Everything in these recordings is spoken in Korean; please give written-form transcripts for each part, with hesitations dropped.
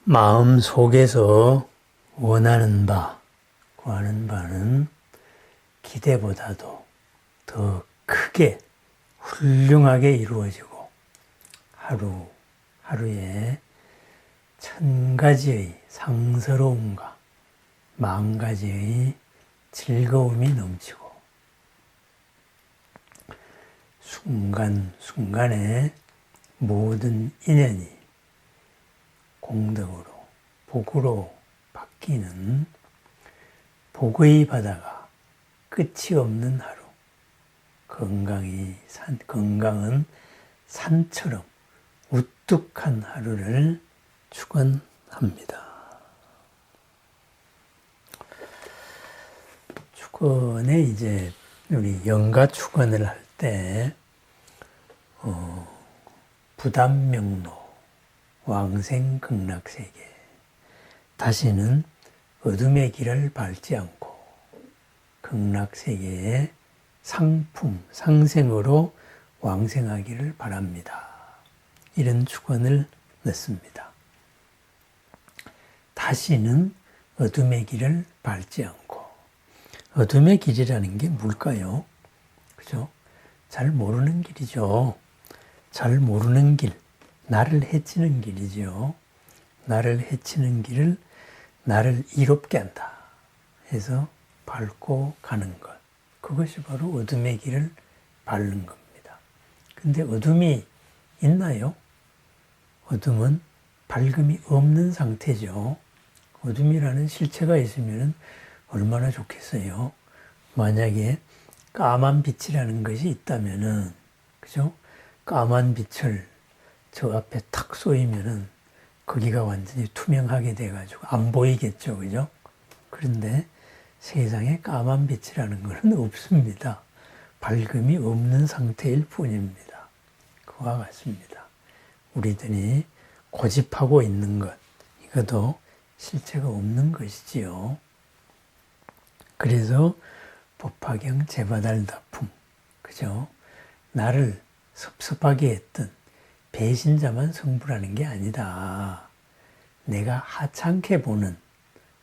마음 속에서 원하는 바, 구하는 바는 기대보다도 더 크게 훌륭하게 이루어지고 하루에 1000가지의 상서로움과 10,000가지의 즐거움이 넘치고 순간순간의 모든 인연이 공덕으로 복으로 바뀌는 복의 바다가 끝이 없는 하루. 건강은 산처럼 우뚝한 하루를 축원합니다. 축원에 이제 우리 영가 축원을 할 때 부담명로 왕생극락세계 다시는 어둠의 길을 밟지 않고 극락세계의 상생으로 왕생하기를 바랍니다. 이런 축원을 넣습니다. 다시는 어둠의 길을 밟지 않고 어둠의 길이라는 게 뭘까요? 그죠? 잘 모르는 길이죠. 잘 모르는 길, 나를 해치는 길이죠. 나를 해치는 길을 나를 이롭게 한다 해서 밟고 가는 것. 그것이 바로 어둠의 길을 밟는 겁니다. 근데 어둠이 있나요? 어둠은 밝음이 없는 상태죠. 어둠이라는 실체가 있으면 얼마나 좋겠어요. 만약에 까만 빛이라는 것이 있다면은, 그죠? 까만 빛을 저 앞에 탁 쏘이면은 거기가 완전히 투명하게 돼가지고 안 보이겠죠. 그죠? 그런데 세상에 까만 빛이라는 것은 없습니다. 밝음이 없는 상태일 뿐입니다. 그와 같습니다. 우리들이 고집하고 있는 것, 이것도 실체가 없는 것이지요. 그래서 법화경 제바달다품, 그죠? 나를 섭섭하게 했던 배신자만 성불하는 게 아니다. 내가 하찮게 보는,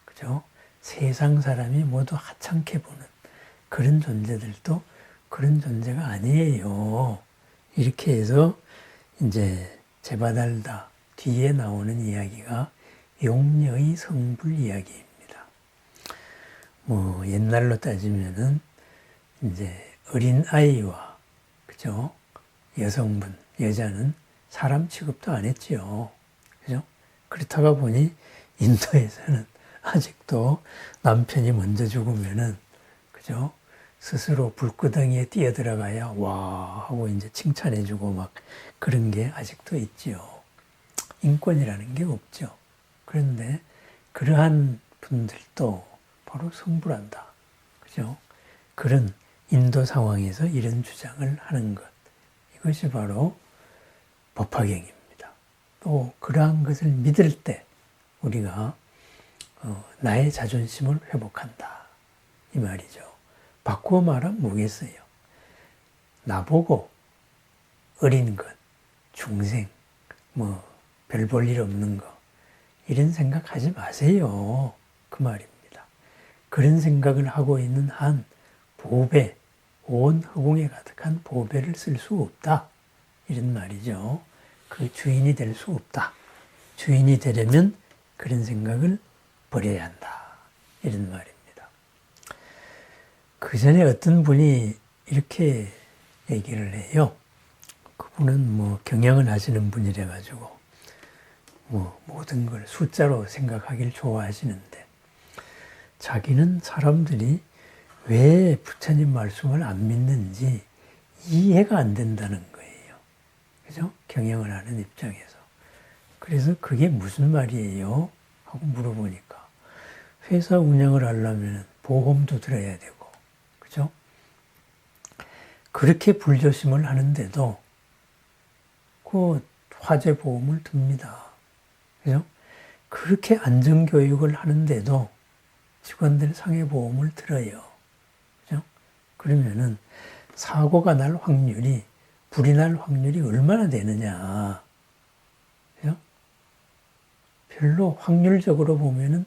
그죠? 세상 사람이 모두 하찮게 보는 그런 존재들도 그런 존재가 아니에요. 이렇게 해서 이제 제바달다 뒤에 나오는 이야기가 용녀의 성불 이야기입니다. 뭐 옛날로 따지면은 이제 어린 아이와 그죠? 여성분, 여자는 사람 취급도 안 했지요. 그죠? 그렇다가 보니 인도에서는 아직도 남편이 먼저 죽으면은 그죠? 스스로 불구덩이에 뛰어들어가야 와 하고 이제 칭찬해주고 막 그런 게 아직도 있지요. 인권이라는 게 없죠. 그런데 그러한 분들도 바로 성불한다. 그죠? 그런 인도 상황에서 이런 주장을 하는 것. 이것이 바로 법화경입니다. 또 그러한 것을 믿을 때 우리가 나의 자존심을 회복한다. 이 말이죠. 바꾸어 말하면 뭐겠어요? 나보고 어린 것, 중생, 뭐 별 볼 일 없는 거 이런 생각하지 마세요. 그 말입니다. 그런 생각을 하고 있는 한 보배, 온 허공에 가득한 보배를 쓸 수 없다. 이런 말이죠. 그 주인이 될 수 없다. 주인이 되려면 그런 생각을 버려야 한다. 이런 말입니다. 그 전에 어떤 분이 이렇게 얘기를 해요. 그분은 뭐 경영을 하시는 분이라 가지고 뭐 모든 걸 숫자로 생각하길 좋아하시는데 자기는 사람들이 왜 부처님 말씀을 안 믿는지 이해가 안 된다는 거예요. 그죠? 경영을 하는 입장에서. 그래서 그게 무슨 말이에요? 하고 물어보니까 회사 운영을 하려면 보험도 들어야 되고, 그죠? 그렇게 불조심을 하는데도 그 화재 보험을 듭니다. 그죠? 그렇게 안전교육을 하는데도 직원들 상해보험을 들어요. 그죠? 그러면은 사고가 날 확률이, 불이 날 확률이 얼마나 되느냐. 그죠? 별로 확률적으로 보면은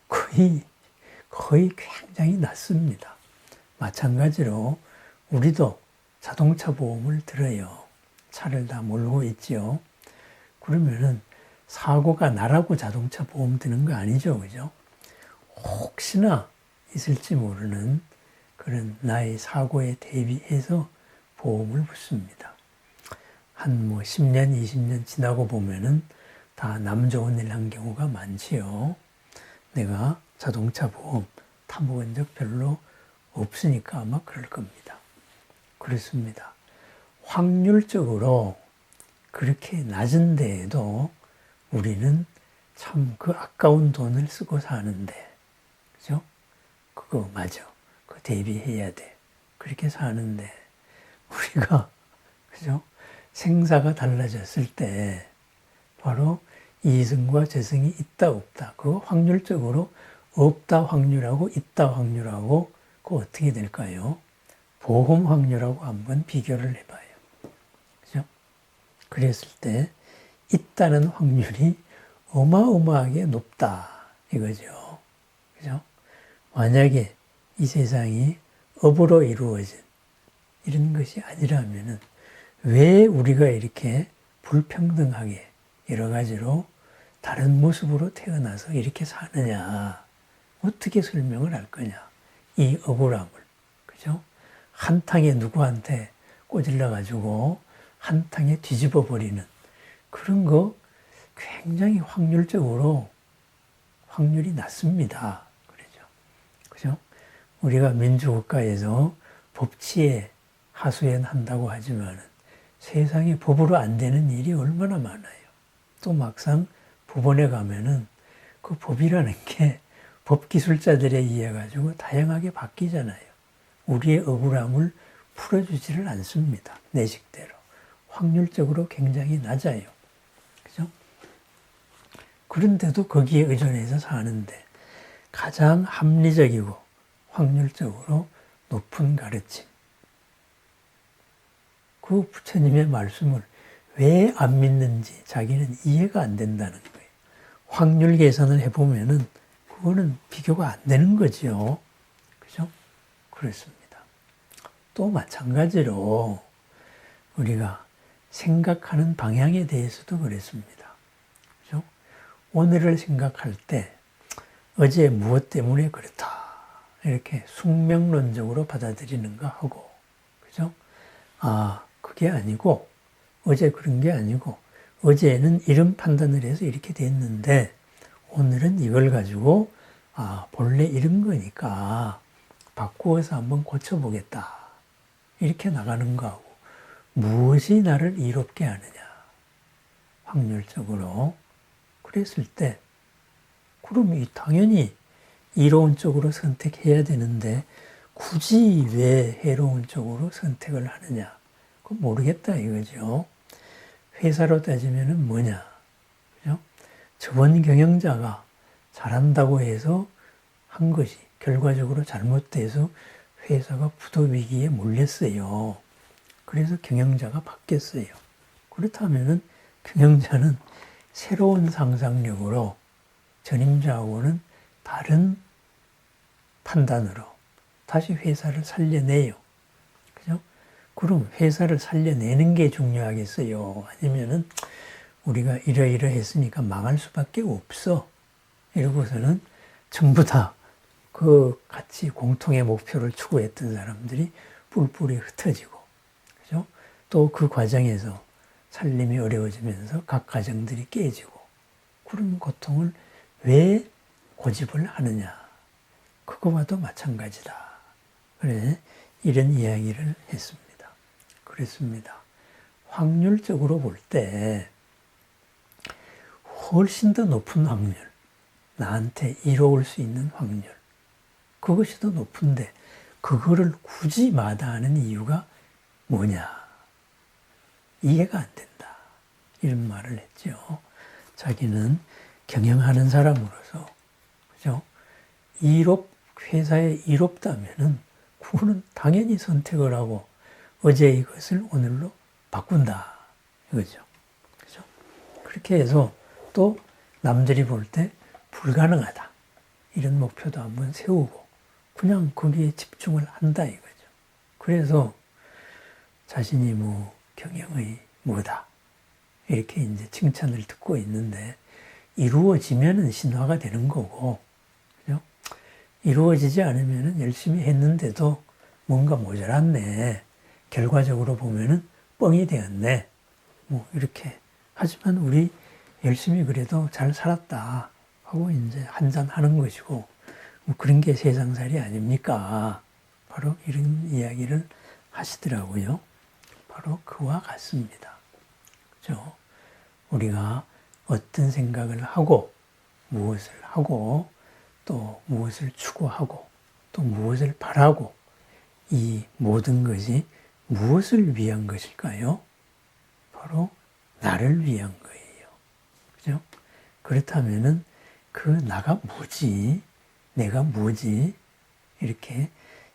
거의 굉장히 낮습니다. 마찬가지로 우리도 자동차 보험을 들어요. 차를 다 몰고 있지요. 그러면은 사고가 나라고 자동차 보험 드는 거 아니죠, 그죠? 혹시나 있을지 모르는 그런 나의 사고에 대비해서 보험을 붙습니다. 한 10년, 20년 지나고 보면은 다 남 좋은 일 한 경우가 많지요. 내가 자동차 보험 타먹은 적 별로 없으니까 아마 그럴 겁니다. 그렇습니다. 확률적으로 그렇게 낮은 데에도 우리는 참 그 아까운 돈을 쓰고 사는데, 그죠? 그거 맞아. 그거 대비해야 돼. 그렇게 사는데, 우리가, 그죠? 생사가 달라졌을 때, 바로 이승과 저승이 있다, 없다. 그거 확률적으로 없다 확률하고 있다 확률하고 그거 어떻게 될까요? 보험 확률하고 한번 비교를 해봐요. 그죠? 그랬을 때, 있다는 확률이 어마어마하게 높다. 이거죠. 그죠? 만약에 이 세상이 업으로 이루어진 이런 것이 아니라면은 왜 우리가 이렇게 불평등하게 여러 가지로 다른 모습으로 태어나서 이렇게 사느냐. 어떻게 설명을 할 거냐. 이 억울함을. 그죠? 한탕에 누구한테 꼬질러가지고 한탕에 뒤집어 버리는 그런 거 굉장히 확률이 낮습니다. 그러죠. 그죠? 우리가 민주국가에서 법치에 하소연한다고 하지만 세상에 법으로 안 되는 일이 얼마나 많아요. 또 막상 법원에 가면은 그 법이라는 게 법기술자들에 의해 가지고 다양하게 바뀌잖아요. 우리의 억울함을 풀어주지를 않습니다. 내 식대로. 확률적으로 굉장히 낮아요. 그죠? 그런데도 거기에 의존해서 사는데 가장 합리적이고 확률적으로 높은 가르침. 그 부처님의 말씀을 왜 안 믿는지 자기는 이해가 안 된다는 거예요. 확률 계산을 해보면은 그거는 비교가 안 되는 거죠. 그죠? 그렇습니다. 또 마찬가지로 우리가 생각하는 방향에 대해서도 그랬습니다. 그죠? 오늘을 생각할 때 어제 무엇 때문에 그렇다. 이렇게 숙명론적으로 받아들이는가 하고, 그죠? 아, 그게 아니고, 어제 그런 게 아니고, 어제는 이런 판단을 해서 이렇게 됐는데, 오늘은 이걸 가지고, 아, 본래 이런 거니까, 바꾸어서 한번 고쳐보겠다. 이렇게 나가는 거하고, 무엇이 나를 이롭게 하느냐. 확률적으로. 그랬을 때, 그럼 당연히 이로운 쪽으로 선택해야 되는데, 굳이 왜 해로운 쪽으로 선택을 하느냐. 그건 모르겠다 이거죠. 회사로 따지면은 뭐냐. 그죠? 저번 경영자가 잘한다고 해서 한 것이 결과적으로 잘못돼서 회사가 부도 위기에 몰렸어요. 그래서 경영자가 바뀌었어요. 그렇다면은 경영자는 새로운 상상력으로 전임자하고는 다른 판단으로 다시 회사를 살려내요. 그죠? 그럼 회사를 살려내는 게 중요하겠어요? 아니면은 우리가 이러이러했으니까 망할 수밖에 없어. 이러고서는 전부 다 그 같이 공통의 목표를 추구했던 사람들이 뿔뿔이 흩어지고, 그죠? 또 그 과정에서 살림이 어려워지면서 각 가정들이 깨지고, 그런 고통을 왜 고집을 하느냐? 그거와도 마찬가지다. 그래, 이런 이야기를 했습니다. 그랬습니다. 확률적으로 볼 때 훨씬 더 높은 확률, 나한테 이로울 수 있는 확률, 그것이 더 높은데 그거를 굳이 마다하는 이유가 뭐냐? 이해가 안 된다. 이런 말을 했죠. 자기는 경영하는 사람으로서, 그죠? 회사에 이롭다면은 그거는 당연히 선택을 하고 어제 이것을 오늘로 바꾼다. 이거죠. 그죠? 그렇게 해서 또 남들이 볼 때 불가능하다. 이런 목표도 한번 세우고 그냥 거기에 집중을 한다 이거죠. 그래서 자신이 뭐 경영의 뭐다. 이렇게 이제 칭찬을 듣고 있는데 이루어지면은 신화가 되는 거고, 그죠? 이루어지지 않으면은 열심히 했는데도 뭔가 모자랐네. 결과적으로 보면은 뻥이 되었네. 뭐 이렇게. 하지만 우리 열심히 그래도 잘 살았다 하고 이제 한잔 하는 것이고, 뭐 그런 게 세상살이 아닙니까? 바로 이런 이야기를 하시더라고요. 바로 그와 같습니다. 그죠? 우리가 어떤 생각을 하고, 무엇을 하고, 또 무엇을 추구하고, 또 무엇을 바라고, 이 모든 것이 무엇을 위한 것일까요? 바로 나를 위한 거예요. 그죠? 그렇다면은 그 나가 뭐지? 내가 뭐지? 이렇게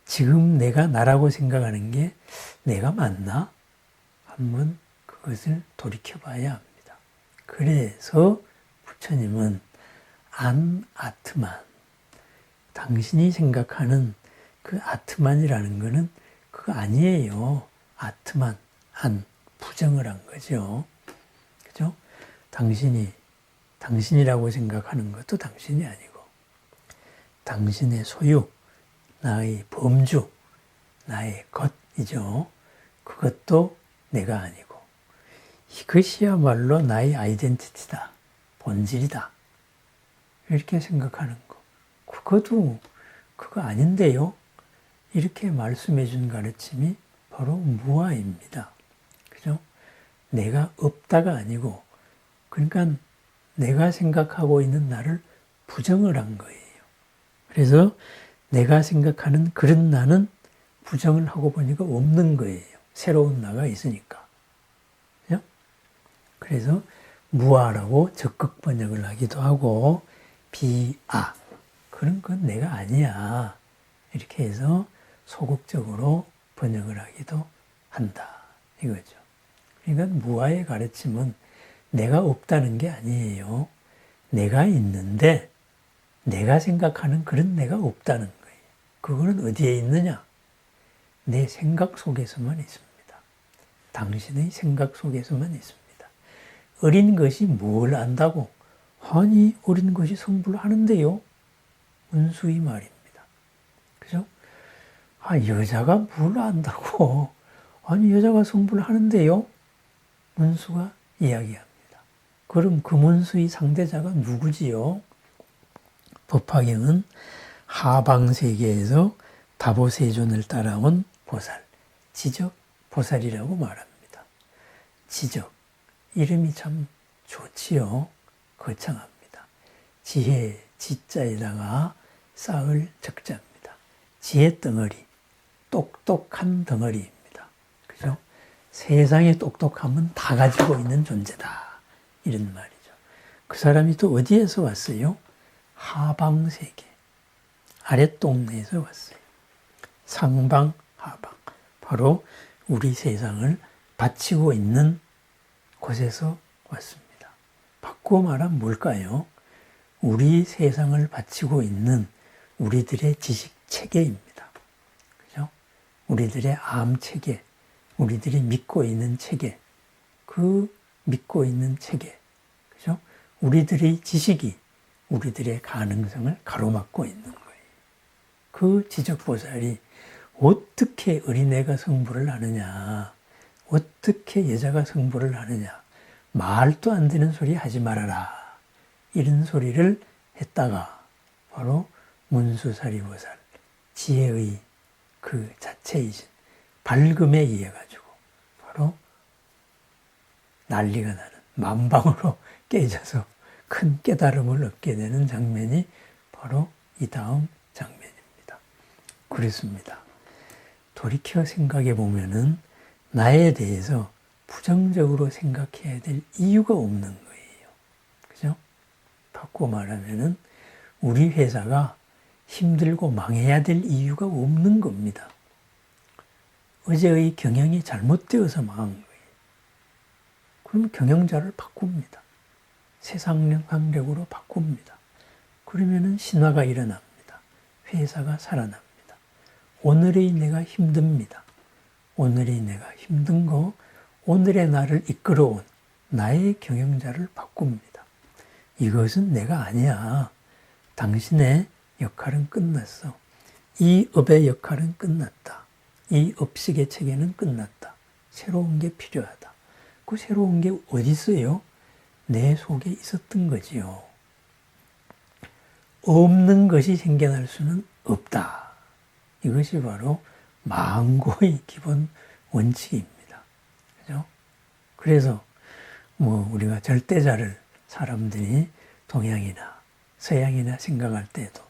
지금 내가 나라고 생각하는 게 내가 맞나? 한번 그것을 돌이켜 봐야 합니다. 그래서 부처님은 안 아트만, 당신이 생각하는 그 아트만이라는 거는 그거 아니에요. 아트만, 안, 부정을 한 거죠. 그죠? 당신이라고 생각하는 것도 당신이 아니고, 당신의 소유, 나의 범주, 나의 것이죠. 그것도 내가 아니고, 이것이야말로 나의 아이덴티티다, 본질이다. 이렇게 생각하는 거. 그거 아닌데요. 이렇게 말씀해 준 가르침이 바로 무아입니다. 그죠? 내가 없다가 아니고, 그러니까 내가 생각하고 있는 나를 부정을 한 거예요. 그래서 내가 생각하는 그런 나는 부정을 하고 보니까 없는 거예요. 새로운 나가 있으니까. 그죠? 그래서 무아라고 적극 번역을 하기도 하고, 비아, 그런 건 내가 아니야. 이렇게 해서 소극적으로 번역을 하기도 한다. 이거죠. 그러니까 무아의 가르침은 내가 없다는 게 아니에요. 내가 있는데 내가 생각하는 그런 내가 없다는 거예요. 그거는 어디에 있느냐? 내 생각 속에서만 있습니다. 당신의 생각 속에서만 있습니다. 어린 것이 뭘 안다고? 아니, 어린 것이 성불을 하는데요. 문수의 말입니다. 그죠? 아, 여자가 뭘 안다고? 아니, 여자가 성불을 하는데요. 문수가 이야기합니다. 그럼 그 문수의 상대자가 누구지요? 법화경은 하방세계에서 다보세존을 따라온 보살, 지적 보살이라고 말합니다. 지적, 이름이 참 좋지요. 거창합니다. 지혜, 지자에다가 쌓을 적자입니다. 지혜 덩어리, 똑똑한 덩어리입니다. 그죠? 세상의 똑똑함은 다 가지고 있는 존재다. 이런 말이죠. 그 사람이 또 어디에서 왔어요? 하방세계. 아랫동네에서 왔어요. 상방, 하방. 바로 우리 세상을 바치고 있는 곳에서 왔습니다. 바꾸어 말하면 뭘까요? 우리 세상을 바치고 있는 우리들의 지식 체계입니다. 그죠? 우리들의 암 체계, 우리들이 믿고 있는 체계, 그 믿고 있는 체계, 그죠? 우리들의 지식이 우리들의 가능성을 가로막고 있는 거예요. 그 지적보살이 어떻게 어린애가 성불을 하느냐, 어떻게 여자가 성불을 하느냐, 말도 안 되는 소리 하지 말아라. 이런 소리를 했다가 바로 문수사리보살, 지혜의 그 자체이신 밝음에 의해 가지고 바로 난리가 나는 만방으로 깨져서 큰 깨달음을 얻게 되는 장면이 바로 이 다음 장면입니다. 그렇습니다. 돌이켜 생각해 보면은 나에 대해서 부정적으로 생각해야 될 이유가 없는 거예요. 그죠? 바꾸어 말하면은 우리 회사가 힘들고 망해야 될 이유가 없는 겁니다. 어제의 경영이 잘못되어서 망한 거예요. 그럼 경영자를 바꿉니다. 세상 강력으로 바꿉니다. 그러면은 신화가 일어납니다. 회사가 살아납니다. 오늘의 내가 힘듭니다. 오늘의 내가 힘든 거, 오늘의 나를 이끌어온 나의 경영자를 바꿉니다. 이것은 내가 아니야. 당신의 역할은 끝났어. 이 업의 역할은 끝났다. 이 업식의 체계는 끝났다. 새로운 게 필요하다. 그 새로운 게 어디 있어요? 내 속에 있었던 거지요. 없는 것이 생겨날 수는 없다. 이것이 바로 망고의 기본 원칙입니다. 그죠? 그래서 우리가 절대자를 사람들이 동양이나 서양이나 생각할 때도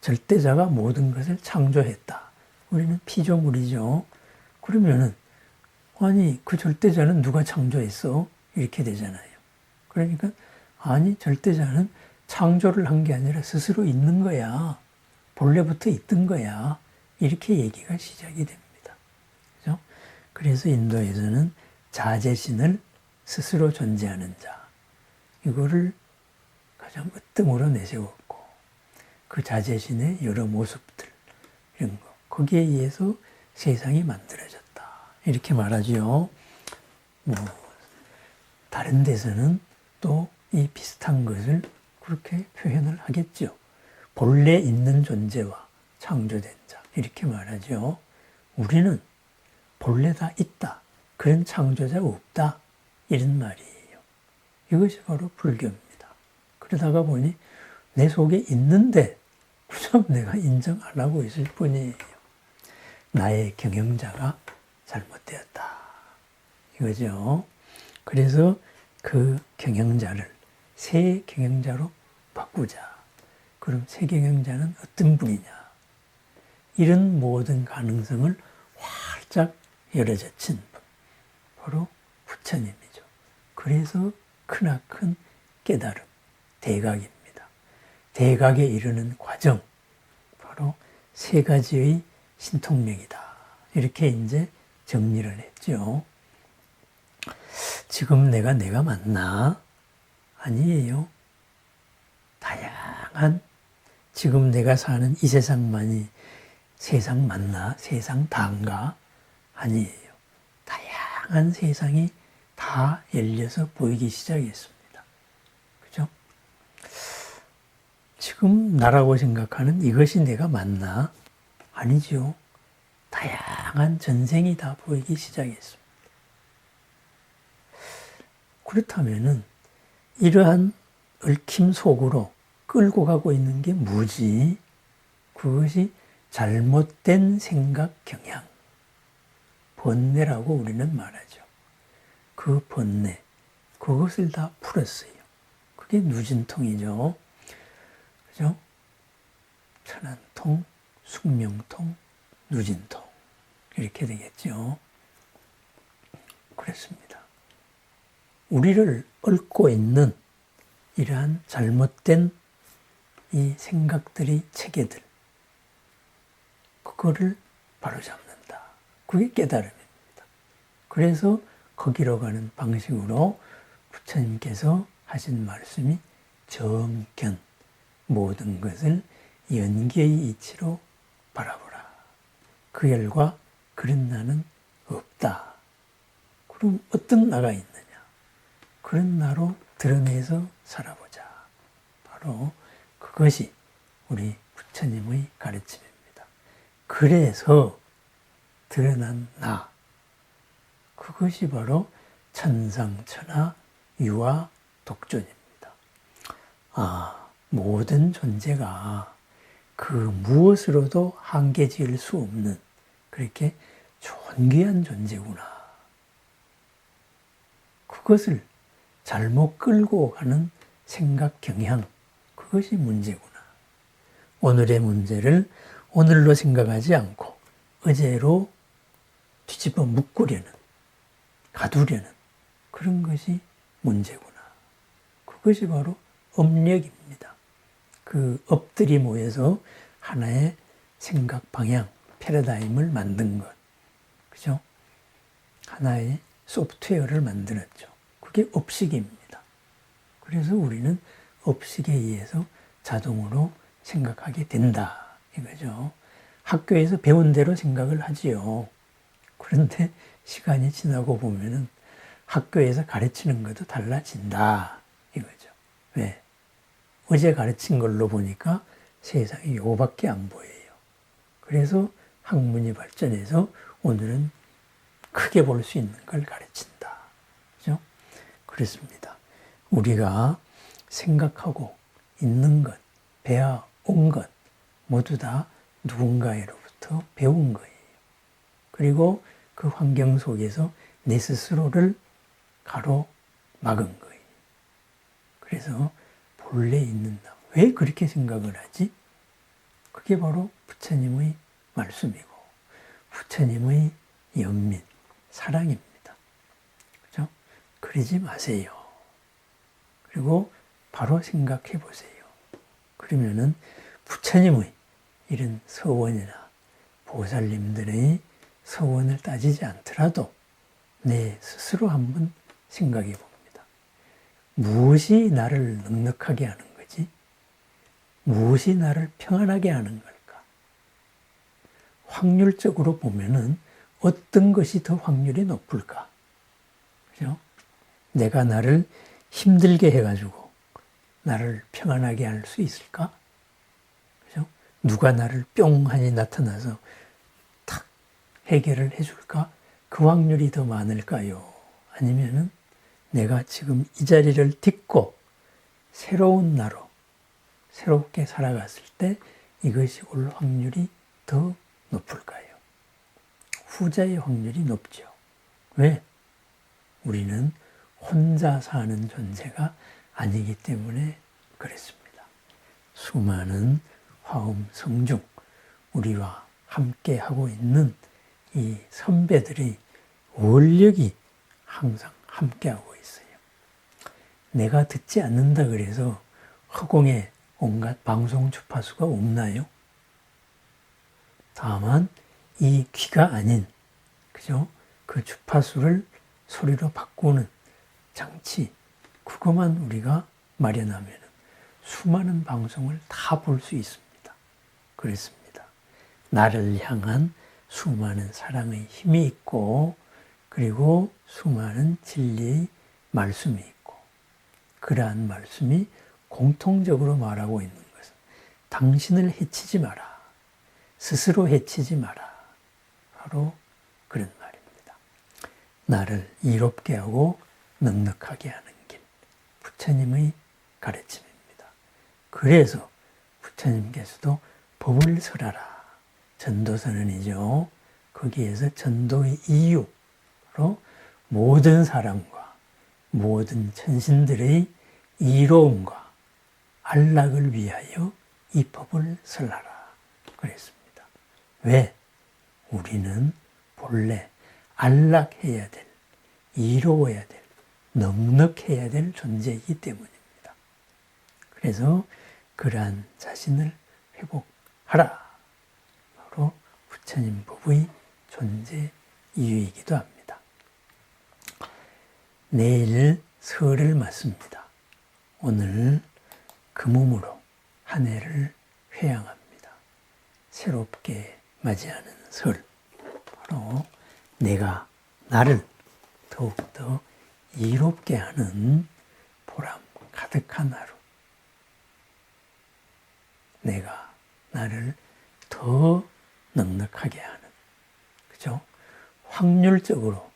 절대자가 모든 것을 창조했다. 우리는 피조물이죠. 그러면은 아니 그 절대자는 누가 창조했어? 이렇게 되잖아요. 그러니까 아니 절대자는 창조를 한 게 아니라 스스로 있는 거야. 본래부터 있던 거야. 이렇게 얘기가 시작이 됩니다. 그죠? 그래서 인도에서는 자재신을 스스로 존재하는 자, 이거를 가장 으뜸으로 내세웠고, 그 자재신의 여러 모습들, 이런 거, 거기에 의해서 세상이 만들어졌다. 이렇게 말하죠. 다른 데서는 또 이 비슷한 것을 그렇게 표현을 하겠죠. 본래 있는 존재와 창조된 자, 이렇게 말하죠. 우리는 본래 다 있다. 그런 창조자가 없다. 이런 말이에요. 이것이 바로 불교입니다. 그러다가 보니 내 속에 있는데 그저 내가 인정 안 하고 있을 뿐이에요. 나의 경영자가 잘못되었다. 이거죠. 그래서 그 경영자를 새 경영자로 바꾸자. 그럼 새 경영자는 어떤 분이냐? 이런 모든 가능성을 활짝 열어젖힌 분. 바로 부처님이죠. 그래서 크나큰 깨달음, 대각입니다. 대각에 이르는 과정, 바로 세 가지의 신통력이다. 이렇게 이제 정리를 했죠. 지금 내가 맞나? 아니에요. 다양한 지금 내가 사는 이 세상만이 세상 맞나? 세상 다인가? 아니에요. 다양한 세상이 다 열려서 보이기 시작했습니다. 그죠? 지금 나라고 생각하는 이것이 내가 맞나? 아니죠. 다양한 전생이 다 보이기 시작했습니다. 그렇다면은 이러한 얽힘 속으로 끌고 가고 있는 게 뭐지? 그것이 잘못된 생각 경향, 번뇌라고 우리는 말하죠. 그 번뇌, 그것을 다 풀었어요. 그게 누진통이죠. 그죠? 천안통, 숙명통, 누진통. 이렇게 되겠죠. 그렇습니다. 우리를 얽고 있는 이러한 잘못된 이 생각들이 체계들, 그거를 바로잡는다. 그게 깨달음입니다. 그래서 거기로 가는 방식으로 부처님께서 하신 말씀이 정견, 모든 것을 연기의 이치로 바라보라. 그 결과 그런 나는 없다. 그럼 어떤 나가 있느냐? 그런 나로 드러내서 살아보자. 바로 그것이 우리 부처님의 가르침입니다. 그래서 드러난 나, 그것이 바로 천상천하 유화 독존입니다. 모든 존재가 그 무엇으로도 한계 지을 수 없는 그렇게 존귀한 존재구나. 그것을 잘못 끌고 가는 생각 경향, 그것이 문제구나. 오늘의 문제를 오늘로 생각하지 않고 어제로 뒤집어 묶으려는, 가두려는 그런 것이 문제구나. 그것이 바로 업력입니다. 그 업들이 모여서 하나의 생각 방향, 패러다임을 만든 것. 그죠? 하나의 소프트웨어를 만들었죠. 그게 업식입니다. 그래서 우리는 업식에 의해서 자동으로 생각하게 된다 이거죠. 학교에서 배운 대로 생각을 하지요. 그런데 시간이 지나고 보면은 학교에서 가르치는 것도 달라진다 이거죠. 왜? 어제 가르친 걸로 보니까 세상이 요거밖에 안 보여요. 그래서 학문이 발전해서 오늘은 크게 볼 수 있는 걸 가르친다. 그죠? 그렇습니다. 우리가 생각하고 있는 것, 배워온 것 모두 다 누군가로부터 배운 거예요. 그리고 그 환경 속에서 내 스스로를 가로막은 거예요. 그래서 본래 있는 나. 왜 그렇게 생각을 하지? 그게 바로 부처님의 말씀이고 부처님의 연민, 사랑입니다. 그죠? 그러지 마세요. 그리고 바로 생각해 보세요. 그러면은 부처님의 이런 서원이나 보살님들의 서원을 따지지 않더라도 내 스스로 한번 생각해 봅니다. 무엇이 나를 넉넉하게 하는 거지? 무엇이 나를 평안하게 하는 걸까? 확률적으로 보면은 어떤 것이 더 확률이 높을까? 그죠? 내가 나를 힘들게 해가지고 나를 평안하게 할 수 있을까? 그죠? 누가 나를 뿅하니 나타나서 탁 해결을 해줄까? 그 확률이 더 많을까요? 아니면은 내가 지금 이 자리를 딛고 새로운 나로 새롭게 살아갔을 때 이것이 올 확률이 더 높을까요? 후자의 확률이 높죠. 왜? 우리는 혼자 사는 존재가 아니기 때문에 그렇습니다. 수많은 화엄 성중, 우리와 함께 하고 있는 이 선배들의 원력이 항상 함께하고 있어요. 내가 듣지 않는다 그래서 허공에 온갖 방송 주파수가 없나요? 다만 이 귀가 아닌, 그죠? 그 주파수를 소리로 바꾸는 장치, 그것만 우리가 마련하면 수많은 방송을 다 볼 수 있습니다. 그렇습니다. 나를 향한 수많은 사랑의 힘이 있고, 그리고 수많은 진리의 말씀이 있고, 그러한 말씀이 공통적으로 말하고 있는 것은 당신을 해치지 마라. 스스로 해치지 마라. 바로 그런 말입니다. 나를 이롭게 하고 넉넉하게 하는 길. 부처님의 가르침입니다. 그래서 부처님께서도 법을 설하라. 전도선언이죠. 거기에서 전도의 이유로 모든 사람과 모든 천신들의 이로움과 안락을 위하여 이 법을 설하라. 그랬습니다. 왜? 우리는 본래 안락해야 될, 이로워야 될, 넉넉해야 될 존재이기 때문입니다. 그래서 그러한 자신을 회복하라. 바로 부처님 법의 존재 이유이기도 합니다. 내일 설을 맞습니다. 오늘 그 몸으로 한 해를 회양합니다. 새롭게 맞이하는 설. 바로 내가 나를 더욱더 이롭게 하는 보람 가득한 하루. 내가 나를 더 넉넉하게 하는, 그죠? 확률적으로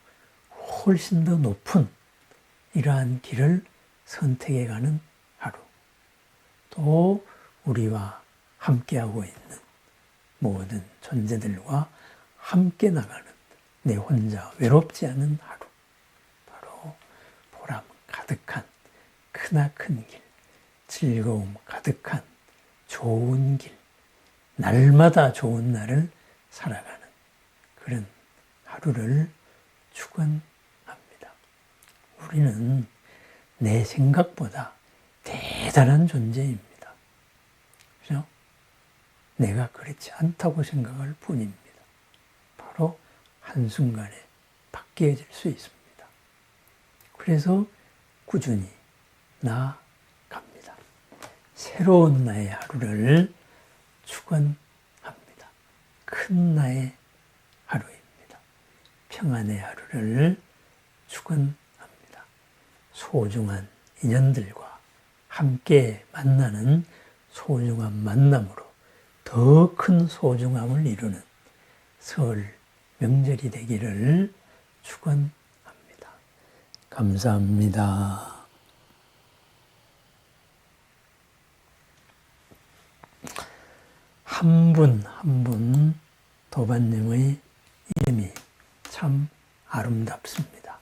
훨씬 더 높은 이러한 길을 선택해가는 하루. 또 우리와 함께하고 있는 모든 존재들과 함께 나가는 내 혼자 외롭지 않은 하루. 바로 보람 가득한 크나큰 길, 즐거움 가득한 좋은 길, 날마다 좋은 날을 살아가는 그런 하루를 축원합니다. 우리는 내 생각보다 대단한 존재입니다. 그죠? 내가 그렇지 않다고 생각할 뿐입니다. 바로 한순간에 바뀌어질 수 있습니다. 그래서 꾸준히 나 갑니다. 새로운 나의 하루를 축원합니다. 큰 나의 하루입니다. 평안의 하루를 축원합니다. 소중한 인연들과 함께 만나는 소중한 만남으로 더 큰 소중함을 이루는 설 명절이 되기를 축원합니다. 감사합니다. 한 분 한 분 도반님의 이름이 참 아름답습니다.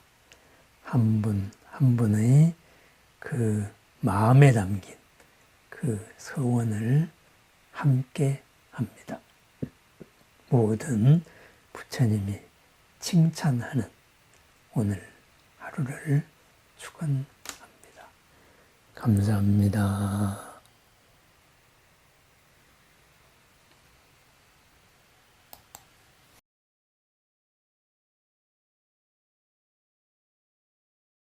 한 분 한 분의 그 마음에 담긴 그 서원을 함께 합니다. 모든 부처님이 칭찬하는 오늘 하루를 축원합니다. 감사합니다.